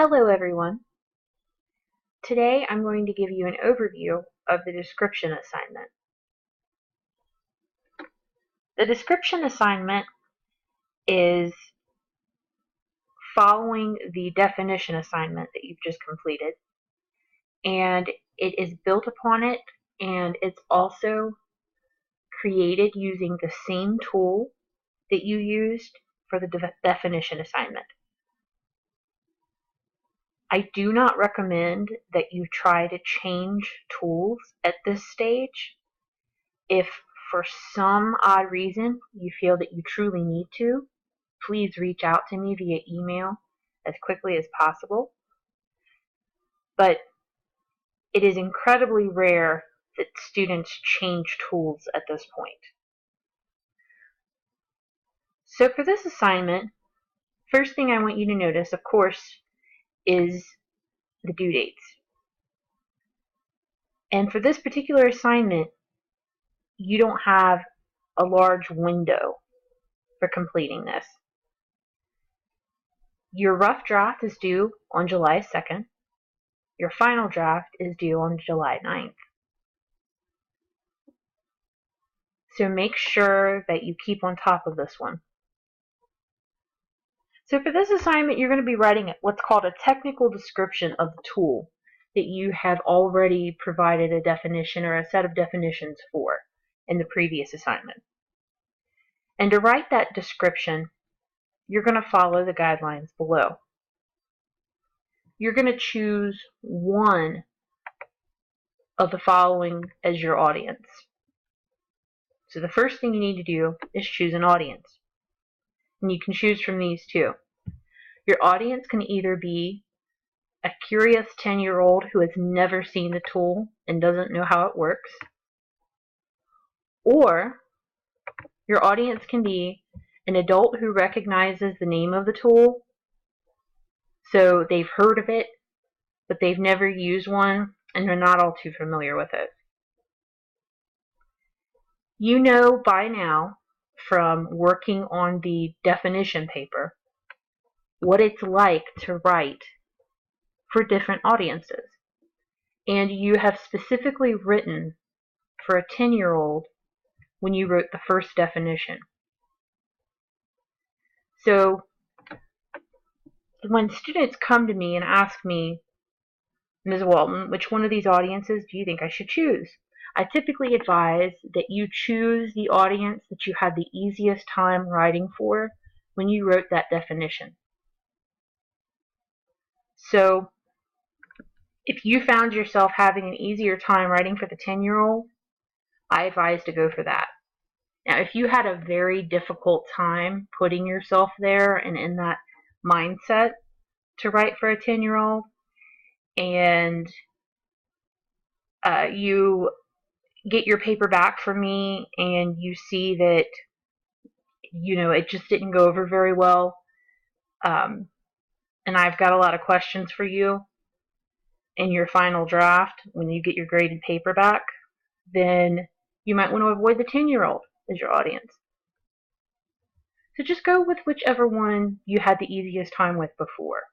Hello everyone. Today I'm going to give you an overview of the description assignment. The description assignment is following the definition assignment that you've just completed, and it is built upon it, and it's also created using the same tool that you used for the definition assignment. I do not recommend that you try to change tools at this stage. If for some odd reason you feel that you truly need to, please reach out to me via email as quickly as possible. But it is incredibly rare that students change tools at this point. So for this assignment, first thing I want you to notice, of course, is the due dates. And for this particular assignment, you don't have a large window for completing this. Your rough draft is due on July 2nd. Your final draft is due on July 9th. So make sure that you keep on top of this one. So for this assignment, you're going to be writing what's called a technical description of the tool that you have already provided a definition or a set of definitions for in the previous assignment. And to write that description, you're going to follow the guidelines below. You're going to choose one of the following as your audience. So the first thing you need to do is choose an audience. And you can choose from these two. Your audience can either be a curious 10-year-old who has never seen the tool and doesn't know how it works, or your audience can be an adult who recognizes the name of the tool, so they've heard of it, but they've never used one and they're not all too familiar with it. You know by now from working on the definition paper what it's like to write for different audiences. And you have specifically written for a 10-year-old when you wrote the first definition. So when students come to me and ask me, Ms. Walton, which one of these audiences do you think I should choose? I typically advise that you choose the audience that you had the easiest time writing for when you wrote that definition. So if you found yourself having an easier time writing for the 10-year-old, I advise to go for that. Now, if you had a very difficult time putting yourself there and in that mindset to write for a 10-year-old, and you get your paper back from me and you see that, it just didn't go over very well, and I've got a lot of questions for you in your final draft when you get your graded paper back, then you might want to avoid the 10-year-old as your audience. So just go with whichever one you had the easiest time with before.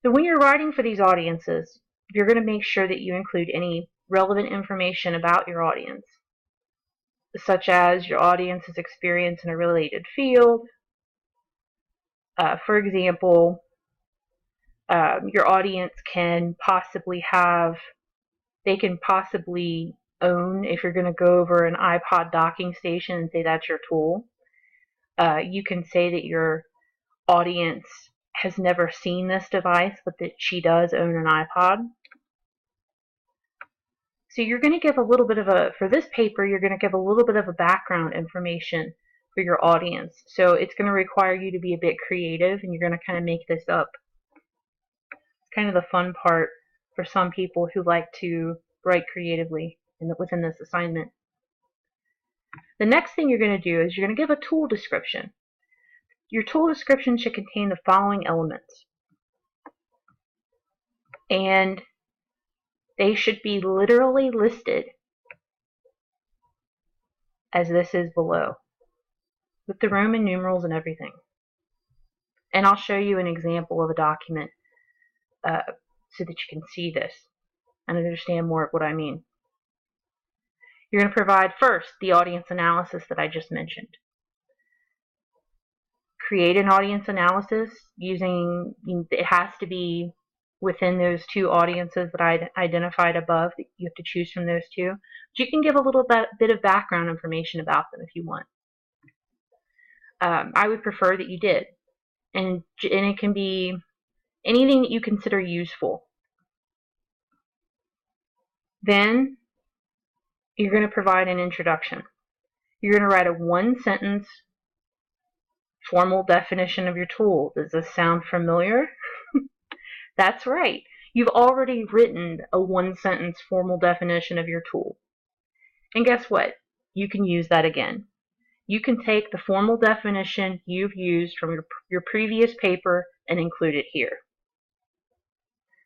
So when you're writing for these audiences, you're going to make sure that you include any relevant information about your audience, such as your audience's experience in a related field. For example, your audience can possibly own, if you're going to go over an iPod docking station and say that's your tool. You can say that your audience has never seen this device, but that she does own an iPod. So you're going to give a little bit of for this paper, you're going to give a little bit of a background information for your audience. So it's going to require you to be a bit creative, and you're going to kind of make this up. It's kind of the fun part for some people who like to write creatively within this assignment. The next thing you're going to do is you're going to give a tool description. Your tool description should contain the following elements, and they should be literally listed as this is below, with the Roman numerals and everything. And I'll show you an example of a document so that you can see this and understand more of what I mean. You're going to provide first the audience analysis that I just mentioned. Create an audience analysis using, it has to be within those two audiences that I identified above. You have to choose from those two. But you can give a little bit of background information about them if you want. I would prefer that you did. And it can be anything that you consider useful. Then you're going to provide an introduction. You're going to write a one-sentence formal definition of your tool. Does this sound familiar? That's right. You've already written a one-sentence formal definition of your tool. And guess what? You can use that again. You can take the formal definition you've used from your previous paper and include it here.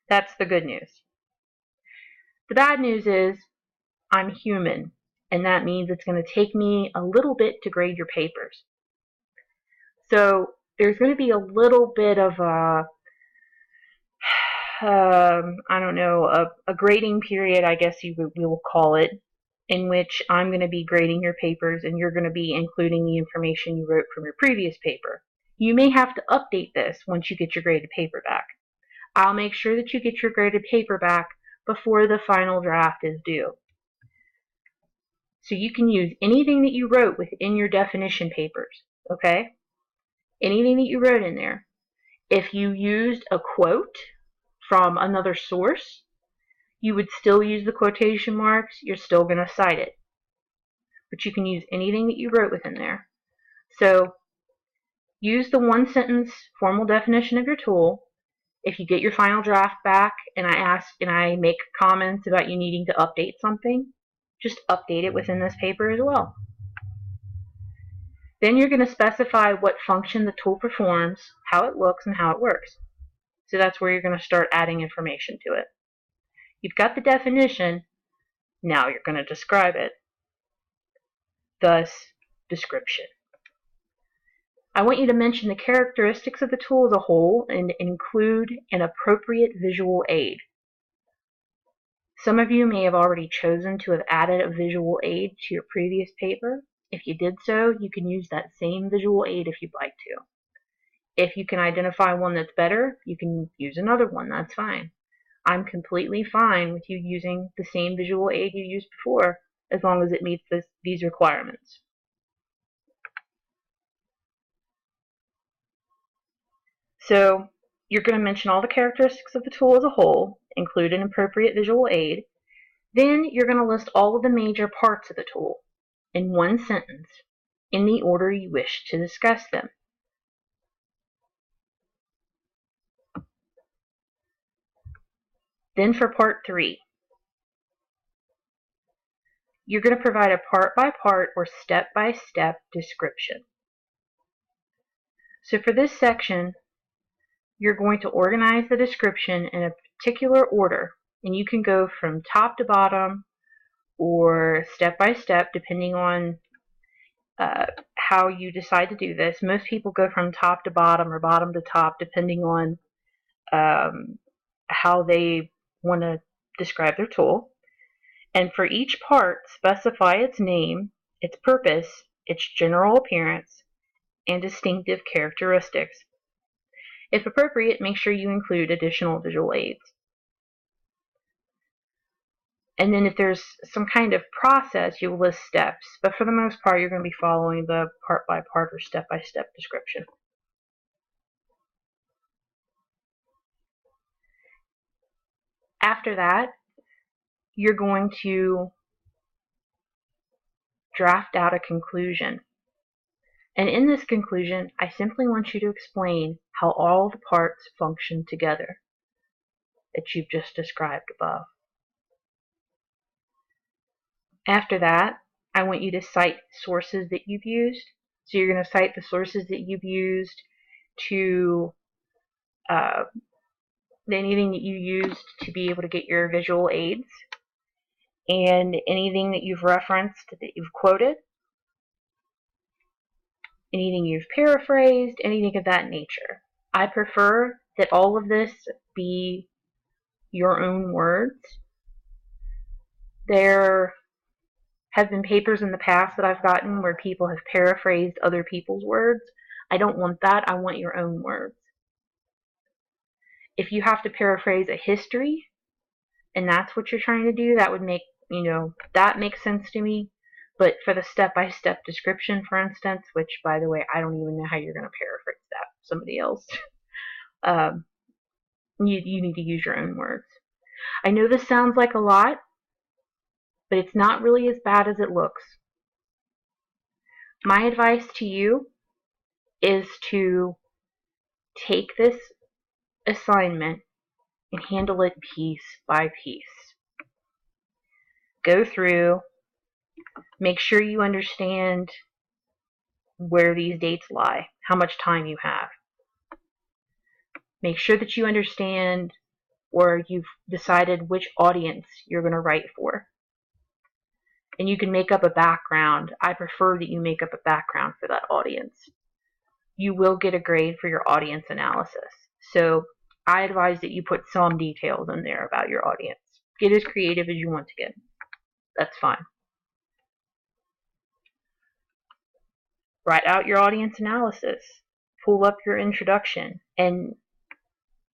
That's the good news. The bad news is I'm human, and that means it's going to take me a little bit to grade your papers. So there's going to be a little bit of a I don't know, a grading period, I guess we will call it, in which I'm going to be grading your papers and you're going to be including the information you wrote from your previous paper. You may have to update this once you get your graded paper back. I'll make sure that you get your graded paper back before the final draft is due. So you can use anything that you wrote within your definition papers, okay? Anything that you wrote in there. If you used a quote from another source, you would still use the quotation marks. You're still going to cite it. But you can use anything that you wrote within there. So use the one-sentence formal definition of your tool. If you get your final draft back and I make comments about you needing to update something, just update it within this paper as well. Then you're going to specify what function the tool performs, how it looks, and how it works. So that's where you're going to start adding information to it. You've got the definition, now you're going to describe it. Thus, description. I want you to mention the characteristics of the tool as a whole and include an appropriate visual aid. Some of you may have already chosen to have added a visual aid to your previous paper. If you did so, you can use that same visual aid if you'd like to. If you can identify one that's better, you can use another one, that's fine. I'm completely fine with you using the same visual aid you used before, as long as it meets these requirements. So you're going to mention all the characteristics of the tool as a whole, include an appropriate visual aid. Then you're going to list all of the major parts of the tool in one sentence in the order you wish to discuss them. Then for part 3, you're going to provide a part-by-part or step-by-step description. So for this section, you're going to organize the description in a particular order, and you can go from top to bottom or step-by-step depending on how you decide to do this. Most people go from top to bottom or bottom to top depending on how they want to describe their tool. And for each part, specify its name, its purpose, its general appearance, and distinctive characteristics. If appropriate, make sure you include additional visual aids. And then if there's some kind of process, you'll list steps. But for the most part, you're going to be following the part-by-part or step-by-step description. After that, you're going to draft out a conclusion. And in this conclusion, I simply want you to explain how all the parts function together that you've just described above. After that, I want you to cite sources that you've used. So you're going to cite the sources that you've used to anything that you used to be able to get your visual aids, and anything that you've referenced that you've quoted, anything you've paraphrased, anything of that nature. I prefer that all of this be your own words. There have been papers in the past that I've gotten where people have paraphrased other people's words. I don't want that. I want your own words. If you have to paraphrase a history and that's what you're trying to do, that would make, that makes sense to me. But for the step-by-step description, for instance, which, by the way, I don't even know how you're going to paraphrase that, somebody else, um, you need to use your own words. I know this sounds like a lot, but it's not really as bad as it looks. My advice to you is to take this assignment and handle it piece by piece. Go through, make sure you understand where these dates lie, how much time you have. Make sure that you understand or you've decided which audience you're going to write for. And you can make up a background. I prefer that you make up a background for that audience. You will get a grade for your audience analysis. So I advise that you put some details in there about your audience. Get as creative as you want to get. That's fine. Write out your audience analysis. Pull up your introduction. And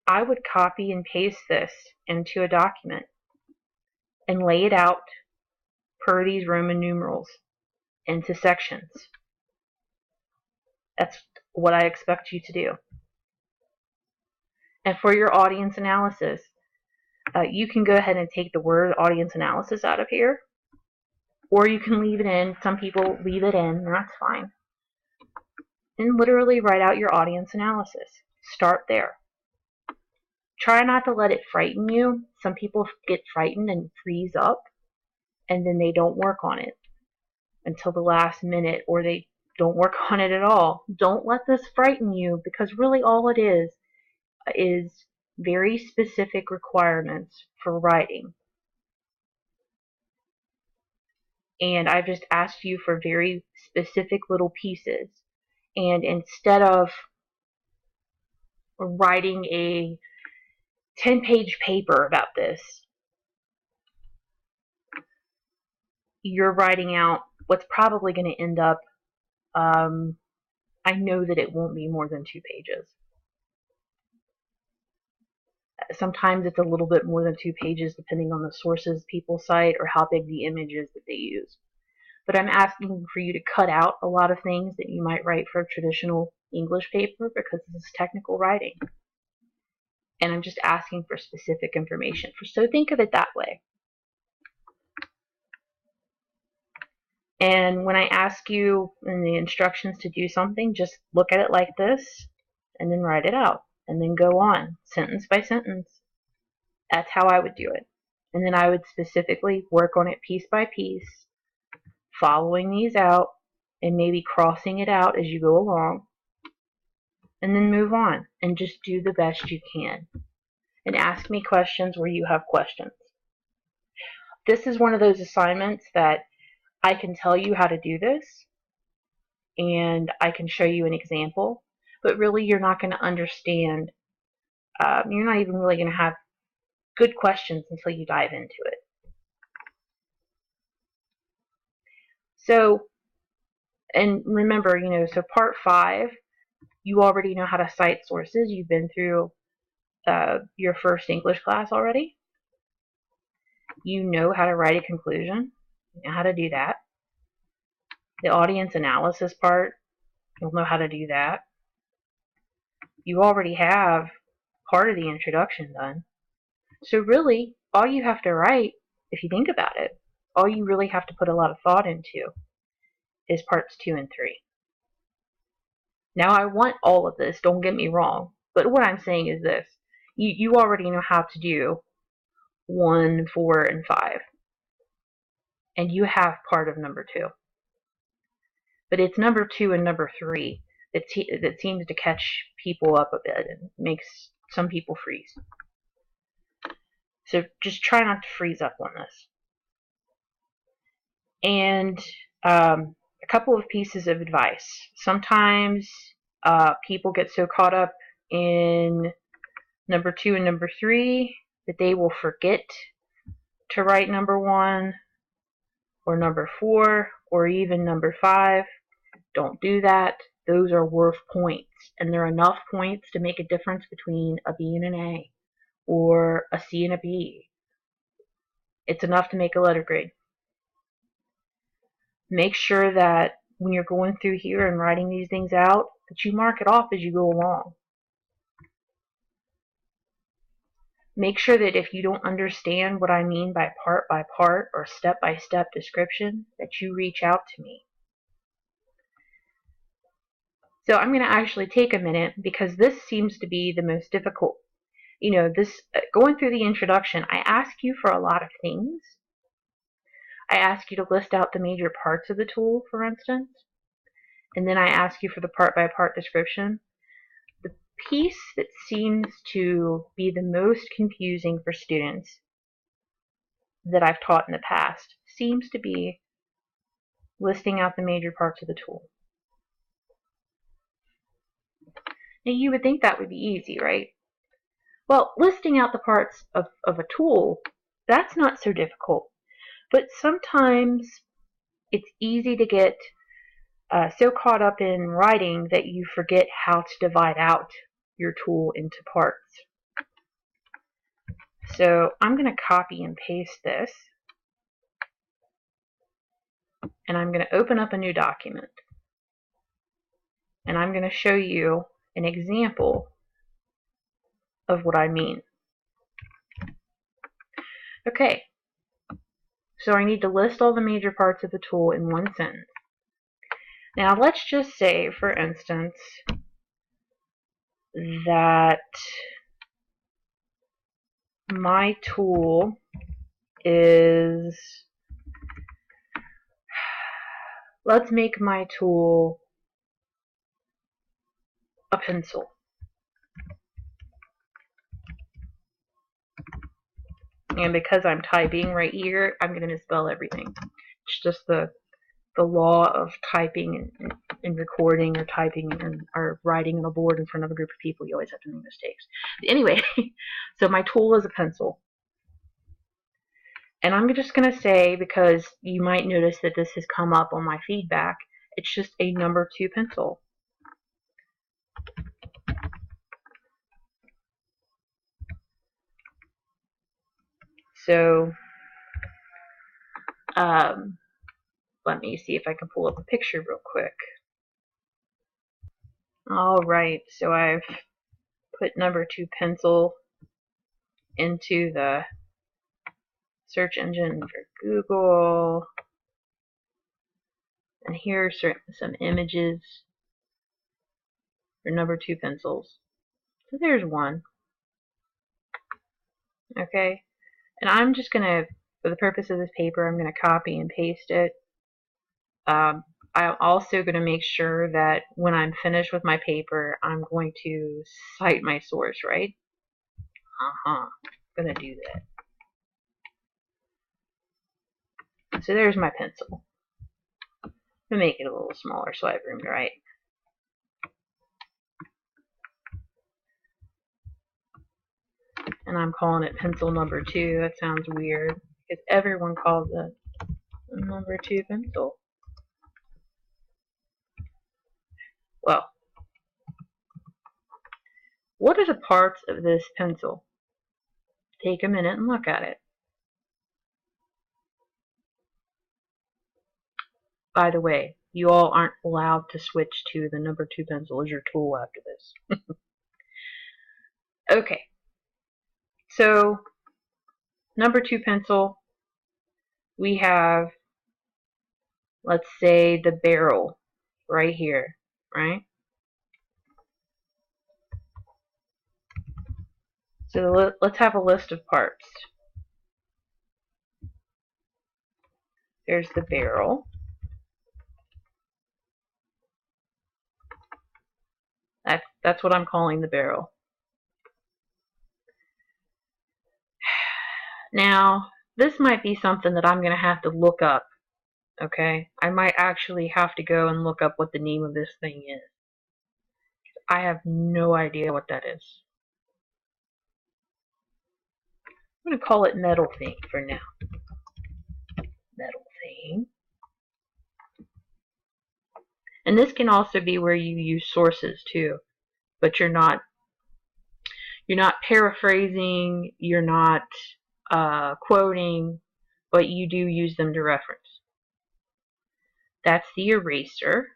I would copy and paste this into a document and lay it out per these Roman numerals into sections. That's what I expect you to do. And for your audience analysis, you can go ahead and take the word audience analysis out of here, or you can leave it in. Some people leave it in, and that's fine. And literally write out your audience analysis. Start there. Try not to let it frighten you. Some people get frightened and freeze up, and then they don't work on it until the last minute, or they don't work on it at all. Don't let this frighten you, because really all it is very specific requirements for writing. And I've just asked you for very specific little pieces. And instead of writing a 10-page paper about this, you're writing out what's probably going to end up, I know that it won't be more than 2 pages. Sometimes it's a little bit more than 2 pages depending on the sources people cite or how big the image is that they use. But I'm asking for you to cut out a lot of things that you might write for a traditional English paper, because this is technical writing. And I'm just asking for specific information. So think of it that way. And when I ask you in the instructions to do something, just look at it like this and then write it out. And then go on, sentence by sentence. That's how I would do it. And then I would specifically work on it piece by piece, following these out, and maybe crossing it out as you go along. And then move on, and just do the best you can. And ask me questions where you have questions. This is one of those assignments that I can tell you how to do this, and I can show you an example, but really you're not going to understand, you're not even really going to have good questions until you dive into it. So, and remember, so part 5, you already know how to cite sources. You've been through your first English class already. You know how to write a conclusion. You know how to do that. The audience analysis part, you'll know how to do that. You already have part of the introduction done. So really, all you have to write, if you think about it, all you really have to put a lot of thought into is parts 2 and 3. Now, I want all of this, don't get me wrong, but what I'm saying is this. You already know how to do 1, 4, and 5. And you have part of number 2. But it's number 2 and number 3 that seems to catch people up a bit and makes some people freeze. So just try not to freeze up on this. And a couple of pieces of advice. Sometimes people get so caught up in number 2 and number 3 that they will forget to write number 1 or number 4 or even number 5. Don't do that. Those are worth points, and they're enough points to make a difference between a B and an A or a C and a B. It's enough to make a letter grade. Make sure that when you're going through here and writing these things out, that you mark it off as you go along. Make sure that if you don't understand what I mean by part or step-by-step description, that you reach out to me. So I'm going to actually take a minute because this seems to be the most difficult. You know, this going through the introduction, I ask you for a lot of things. I ask you to list out the major parts of the tool, for instance, and then I ask you for the part-by-part description. The piece that seems to be the most confusing for students that I've taught in the past seems to be listing out the major parts of the tool. Now you would think that would be easy, right? Well, listing out the parts of a tool, that's not so difficult. But sometimes it's easy to get so caught up in writing that you forget how to divide out your tool into parts. So I'm going to copy and paste this, and I'm going to open up a new document, and I'm going to show you an example of what I mean. Okay, so I need to list all the major parts of the tool in one sentence. Now let's just say, for instance, that my tool is, let's make my tool a pencil. And because I'm typing right here, I'm going to misspell everything. It's just the law of typing and recording, or typing or writing on a board in front of a group of people. You always have to make mistakes. Anyway, so my tool is a pencil. And I'm just going to say, because you might notice that this has come up on my feedback, it's just a number 2 pencil. So, let me see if I can pull up a picture real quick. Alright, so I've put number 2 pencil into the search engine for Google. And here are some images for number 2 pencils. So there's one. Okay, and I'm just going to, for the purpose of this paper, I'm going to copy and paste it. I'm also going to make sure that when I'm finished with my paper, I'm going to cite my source, right? I'm going to do that. So there's my pencil. I'm going to make it a little smaller so I have room to write. And I'm calling it pencil number 2. That sounds weird, because everyone calls it number 2 pencil. Well, what are the parts of this pencil? Take a minute and look at it. By the way, you all aren't allowed to switch to the number 2 pencil as your tool after this. Okay, so number 2 pencil, we have, let's say, the barrel right here, right? So let's have a list of parts. There's the barrel. That's what I'm calling the barrel. Now, this might be something that I'm going to have to look up, okay? I might actually have to go and look up what the name of this thing is. I have no idea what that is. I'm going to call it metal thing for now. Metal thing. And this can also be where you use sources too, but you're not paraphrasing, you're not quoting, but you do use them to reference. That's the eraser.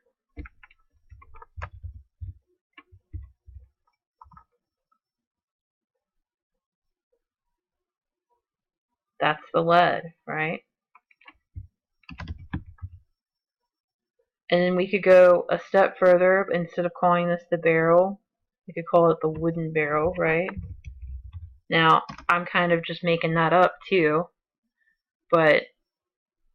That's the lead, right? And then we could go a step further. Instead of calling this the barrel, we could call it the wooden barrel, right? Now, I'm kind of just making that up too, but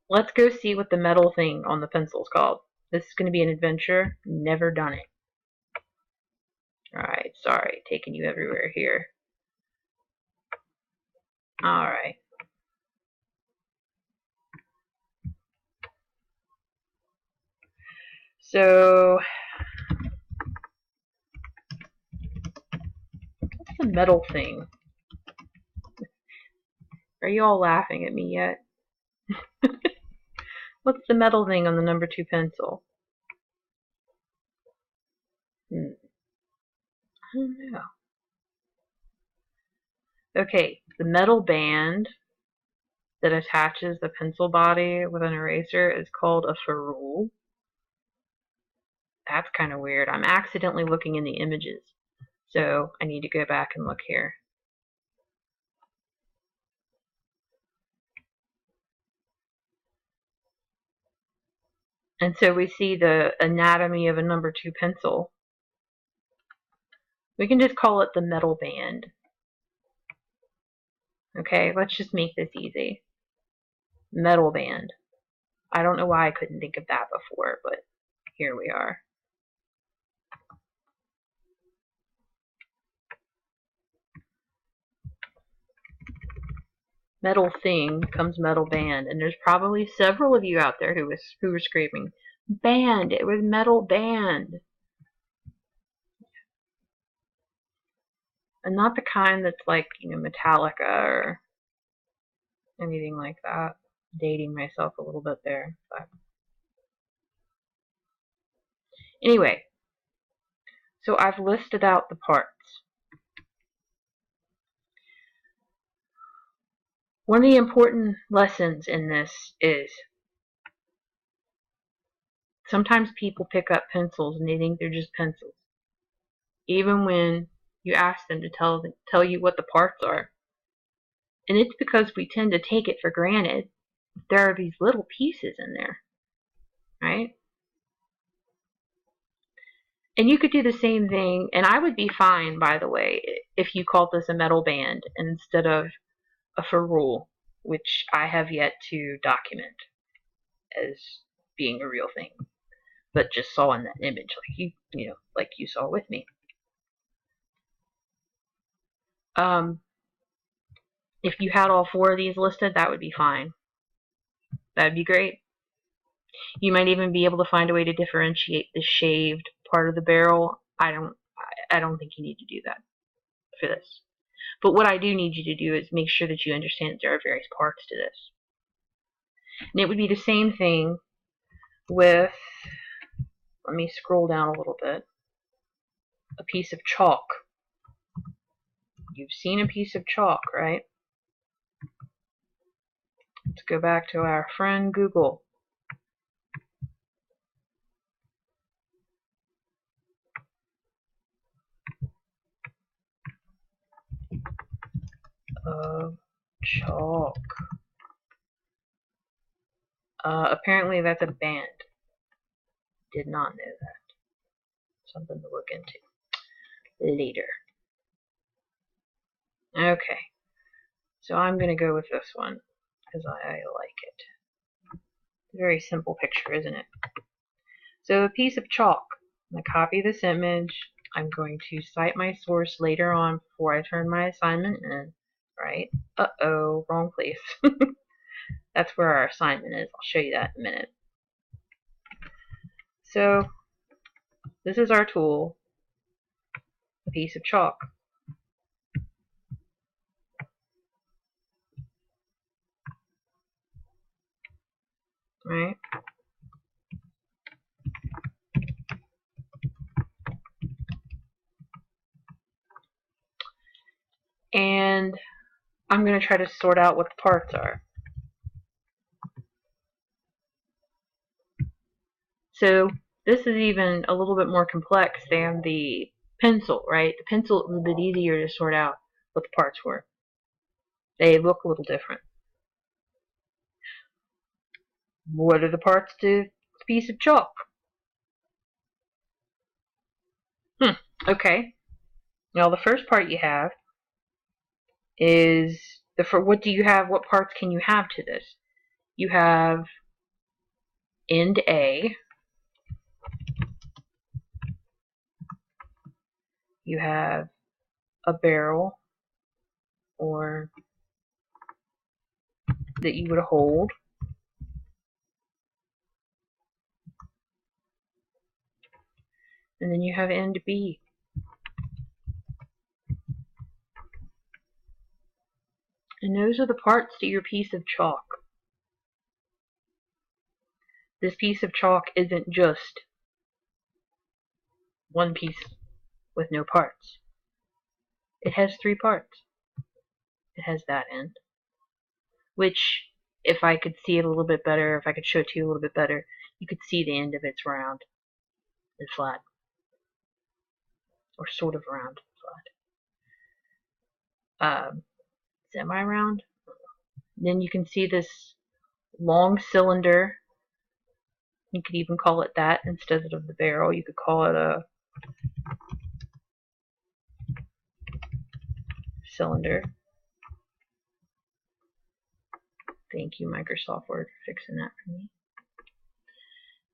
let's go see what the metal thing on the pencil is called. This is going to be an adventure. Never done it. Alright, sorry, taking you everywhere here. Alright. So, what's the metal thing? Are you all laughing at me yet? What's the metal thing on the number 2 pencil? I don't know. Okay, the metal band that attaches the pencil body with an eraser is called a ferrule. That's kind of weird. I'm accidentally looking in the images, so I need to go back and look here. And so we see the anatomy of a number 2 pencil. We can just call it the metal band. Okay, let's just make this easy. Metal band. I don't know why I couldn't think of that before, but here we are. Metal thing comes metal band, and there's probably several of you out there who were screaming, band! It was metal band! And not the kind that's like, Metallica or anything like that. Dating myself a little bit there. But anyway, so I've listed out the parts. One of the important lessons in this is sometimes people pick up pencils and they think they're just pencils, even when you ask them to tell you what the parts are. And it's because we tend to take it for granted. There are these little pieces in there, right? And you could do the same thing, and I would be fine, by the way, if you called this a metal band instead of a ferrule, which I have yet to document as being a real thing, but just saw in that image, like you saw with me. If you had all 4 of these listed, that would be fine. That would be great. You might even be able to find a way to differentiate the shaved part of the barrel. I don't think you need to do that for this. But what I do need you to do is make sure that you understand that there are various parts to this. And it would be the same thing with, let me scroll down a little bit, a piece of chalk. You've seen a piece of chalk, right? Let's go back to our friend Google. Chalk. Apparently that's a band. Did not know that. Something to look into later. Okay. So I'm going to go with this one because I like it. Very simple picture, isn't it? So a piece of chalk. I'm going to copy this image. I'm going to cite my source later on before I turn my assignment in. Right? Uh-oh, wrong place. That's where our assignment is. I'll show you that in a minute. So this is our tool. piece of chalk. Right? And I'm going to try to sort out what the parts are. So this is even a little bit more complex than the pencil, right? The pencil was a bit easier to sort out what the parts were. They look a little different. What are the parts to a piece of chalk? Okay. Now the first part you have is what do you have? What parts can you have to this? You have end A. You have a barrel or that you would hold. And then you have end B. And those are the parts to your piece of chalk. This piece of chalk isn't just one piece with no parts. It has 3 parts. It has that end, which, if I could see it a little bit better, if I could show it to you a little bit better, you could see the end of it's round and flat, or sort of round and flat. Semi-round. Then you can see this long cylinder. You could even call it that instead of the barrel. You could call it a cylinder. Thank you, Microsoft Word, for fixing that for me.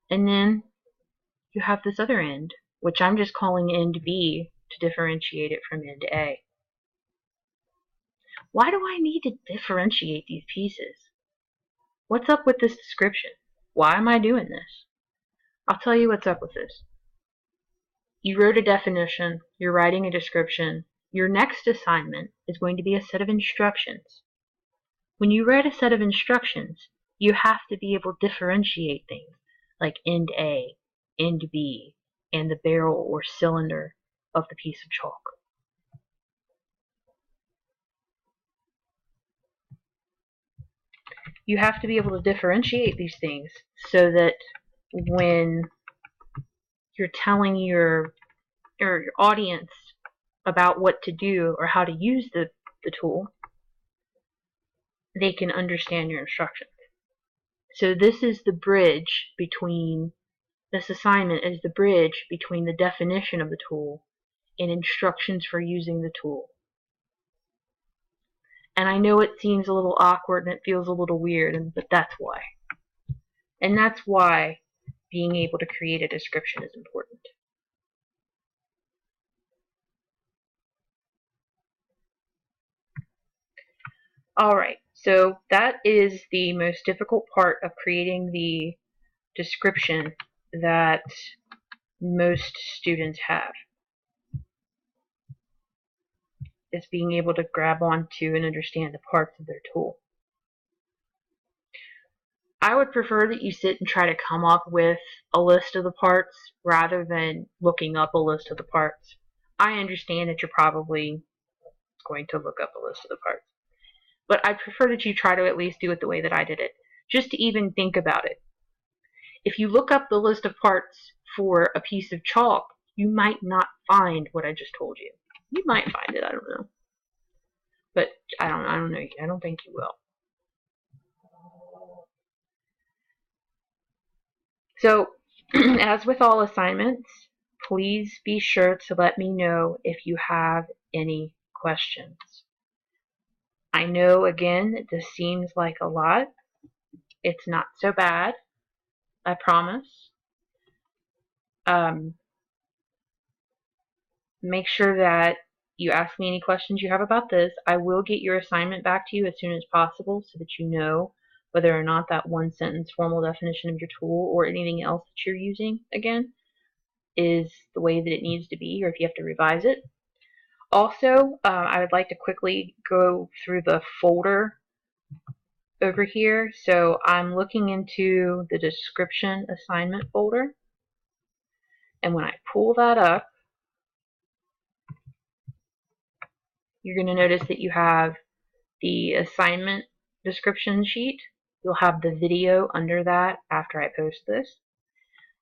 And then you have this other end, which I'm just calling end B to differentiate it from end A. Why do I need to differentiate these pieces? What's up with this description? Why am I doing this? I'll tell you what's up with this. You wrote a definition, you're writing a description. Your next assignment is going to be a set of instructions. When you write a set of instructions, you have to be able to differentiate things like end A, end B, and the barrel or cylinder of the piece of chalk. You have to be able to differentiate these things so that when you're telling your audience about what to do or how to use the tool, they can understand your instructions. So this is the bridge between, this assignment is the bridge between the definition of the tool and instructions for using the tool. And I know it seems a little awkward and it feels a little weird, but that's why. And that's why being able to create a description is important. Alright, so that is the most difficult part of creating the description that most students have. Is being able to grab onto and understand the parts of their tool. I would prefer that you sit and try to come up with a list of the parts rather than looking up a list of the parts. I understand that you're probably going to look up a list of the parts, but I prefer that you try to at least do it the way that I did it, just to even think about it. If you look up the list of parts for a piece of chalk, you might not find what I just told you. You might find it, I don't know. But I don't know. I don't think you will. So, as with all assignments, please be sure to let me know if you have any questions. I know, again, this seems like a lot. It's not so bad, I promise. Make sure that you ask me any questions you have about this. I will get your assignment back to you as soon as possible so that you know whether or not that one sentence formal definition of your tool or anything else that you're using, again, is the way that it needs to be, or if you have to revise it. Also, I would like to quickly go through the folder over here. So I'm looking into the description assignment folder. And when I pull that up, you're going to notice that you have the assignment description sheet. You'll have the video under that after I post this.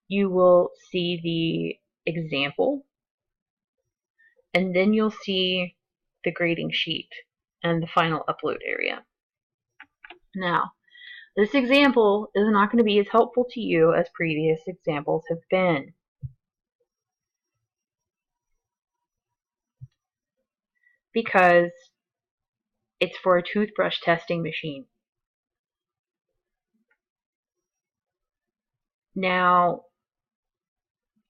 You will see the example, and then you'll see the grading sheet and the final upload area. Now, this example is not going to be as helpful to you as previous examples have been. Because it's for a toothbrush testing machine. Now,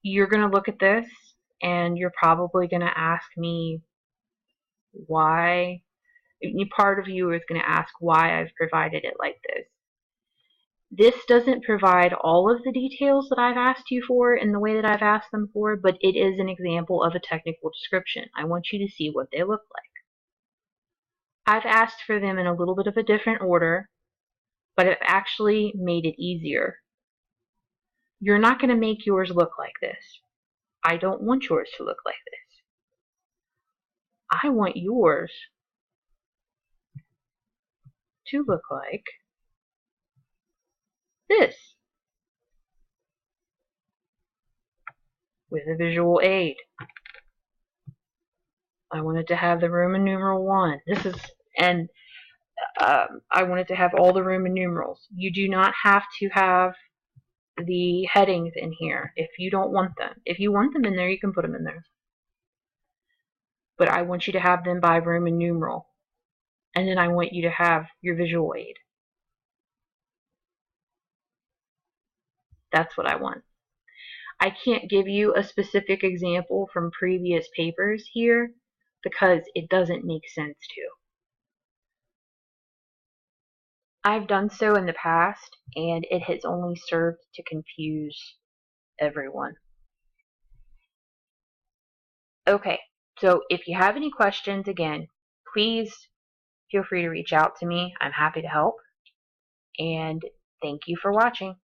you're going to look at this and you're probably going to ask me why. Part of you is going to ask why I've provided it like this. This doesn't provide all of the details that I've asked you for in the way that I've asked them for, but it is an example of a technical description. I want you to see what they look like. I've asked for them in a little bit of a different order, but I've actually made it easier. You're not going to make yours look like this. I don't want yours to look like this. I want yours to look like this, with a visual aid. I want it to have the Roman numeral 1. I want it to have all the Roman numerals. You do not have to have the headings in here if you don't want them. If you want them in there, you can put them in there. But I want you to have them by Roman numeral. And then I want you to have your visual aid. That's what I want. I can't give you a specific example from previous papers here because it doesn't make sense to. I've done so in the past, and it has only served to confuse everyone. Okay, so if you have any questions, again, please feel free to reach out to me. I'm happy to help, and thank you for watching.